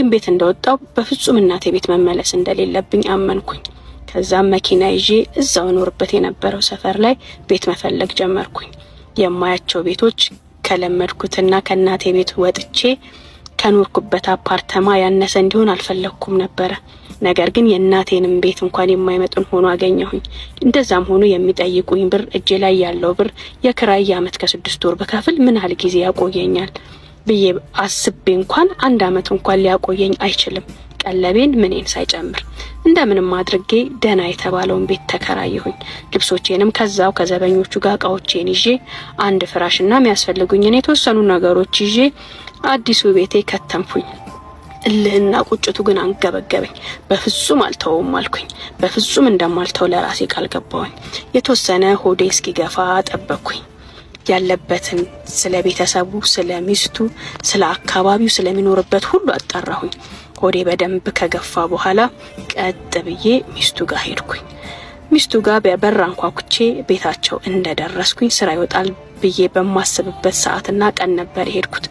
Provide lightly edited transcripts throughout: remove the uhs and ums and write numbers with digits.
ግን ቤት እንደወጣው በፍጹም እናቴ ቤት መመለስ እንደሌለብኝ አመንኩኝ። ከዛም መኪና ይዤ እዛው ኖርበት የነበረው ሰፈር ላይ ቤት መፈለግ ጀመርኩኝ። የማያቸው ቤቶች ከለመድኩትና ከእናቴ ቤት ወጥቼ ከኖርኩበት አፓርተማ ያነሰ እንዲሆን አልፈለኩም ነበር። ነገር ግን የእናቴንም ቤት እንኳን የማይመጡን ሆኖ አገኘሁኝ። እንደዛም ሆኖ የሚጠይቁኝ ብር እጄ ላይ ያለው ብር የክራይ ዓመት ከ6 ወር በከፍል ምን ያህል ጊዜ ያቆየኛል ብዬ አስቤ እንኳን 1 አመት እንኳን ሊያቆየኝ አይችልም፣ ቀለቤን ምንን ሳይጨምር። እንደምንም አድርጌ ደና የተባለውን ቤት ተከራየሁኝ። ልብሶቼንም ከዛው ከዘበኞቹ ጋር እቃዎቼን ይዤ አንድ ፍራሽና የሚያስፈልጉኝን የተወሰኑ ነገሮች ይዤ አዲሱ ቤቴ ከተምኩኝ። እልህና ቁጭቱ ግን አንገበገበኝ። በፍጹም አልተውም አልኩኝ። በፍጹም እንደማልተው ለራሴ ቃል ገባሁኝ። የተወሰነ ሆዴ እስኪገፋ ጠበቅኩኝ። ያለበትን ስለ ቤተሰቡ፣ ስለ ሚስቱ፣ ስለ አካባቢው፣ ስለሚኖርበት ሁሉ አጣራሁኝ። ሆዴ በደንብ ከገፋ በኋላ ቀጥ ብዬ ሚስቱ ጋር ሄድኩኝ። ሚስቱ ጋር በበር አንኳኩቼ ቤታቸው እንደደረስኩኝ ስራ ይወጣል ብዬ በማስብበት ሰዓትና ቀን ነበር ሄድኩት።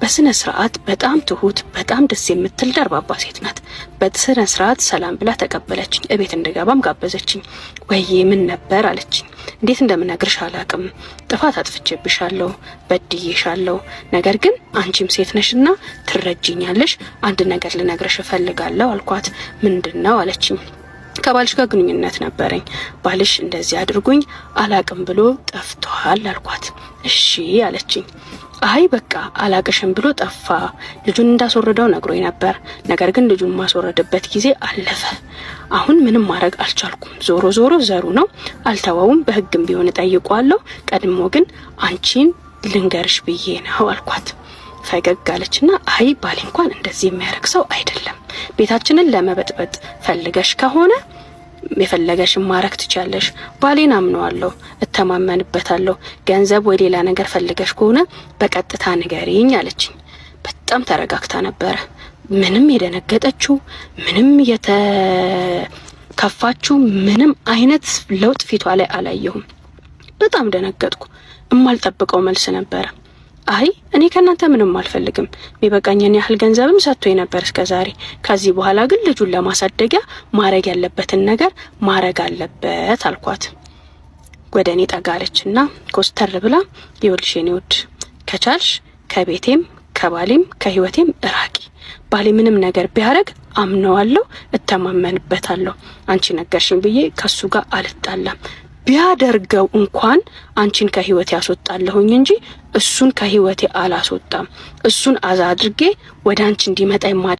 በስነ ስርዓት በጣም ትሁት፣ በጣም ደስ የምትል ደርባባ ሴት ናት። በስነ ስርዓት ሰላም ብላ ተቀበለችኝ። እቤት እንደገባም ጋበዘችኝ። ወይዬ ምን ነበር አለችኝ። እንዴት እንደምነግርሽ አላቅም። ጥፋት አጥፍቼብሻለሁ፣ በድዬሻለሁ። ነገር ግን አንቺም ሴት ነሽና ትረጅኛለሽ። አንድ ነገር ልነግርሽ እፈልጋለሁ አልኳት። ምንድነው አለችኝ። ከባልሽ ጋር ግንኙነት ነበረኝ። ባልሽ እንደዚህ አድርጉኝ አላቅም ብሎ ጠፍቷል አልኳት። እሺ አለችኝ። አይ በቃ አላቅሽም ብሎ ጠፋ። ልጁን እንዳስወረደው ነግሮኝ ነበር። ነገር ግን ልጁን ማስወረድበት ጊዜ አለፈ። አሁን ምንም ማድረግ አልቻልኩም። ዞሮ ዞሮ ዘሩ ነው፣ አልተወውም። በህግም ቢሆን እጠይቀዋለሁ። ቀድሞ ግን አንቺን ልንገርሽ ብዬ ነው አልኳት። ፈገግ አለችና አይ ባሌ እንኳን እንደዚህ የሚያደርግ ሰው አይደለም። ቤታችንን ለመበጥበጥ ፈልገሽ ከሆነ የፈለገሽን ማረክ ትቻለሽ። ባሌን አምነዋለሁ፣ እተማመንበታለሁ። ገንዘብ ወይ ሌላ ነገር ፈልገሽ ከሆነ በቀጥታ ንገሪኝ አለችኝ። በጣም ተረጋግታ ነበር። ምንም የደነገጠችው፣ ምንም የተከፋችው፣ ምንም አይነት ለውጥ ፊቷ ላይ አላየሁም። በጣም ደነገጥኩ። እማልጠብቀው መልስ ነበር። አይ እኔ ከናንተ ምንም አልፈልግም። የሚበቃኝን ያህል ገንዘብም ሰጥቶኝ ነበር እስከዛሬ። ከዚህ በኋላ ግን ልጁን ለማሳደጊያ ማረግ ያለበትን ነገር ማረግ አለበት አልኳት። ወደኔ ጠጋለችና ኮስተር ብላ ይኸውልሽ የኔ ውድ፣ ከቻልሽ ከቤቴም ከባሌም ከህይወቴም እራቂ። ባሌ ምንም ነገር ቢያረግ አምነዋለሁ፣ እተማመንበታለሁ። አንቺ ነገርሽኝ ብዬ ከሱ ጋር አልጣላም። ቢያደርገው እንኳን አንቺን ከህይወቴ ያስወጣለሁኝ እንጂ እሱን ከህይወቴ አላስወጣም። እሱን አዛ አድርጌ ወደ አንቺ እንዲመጣ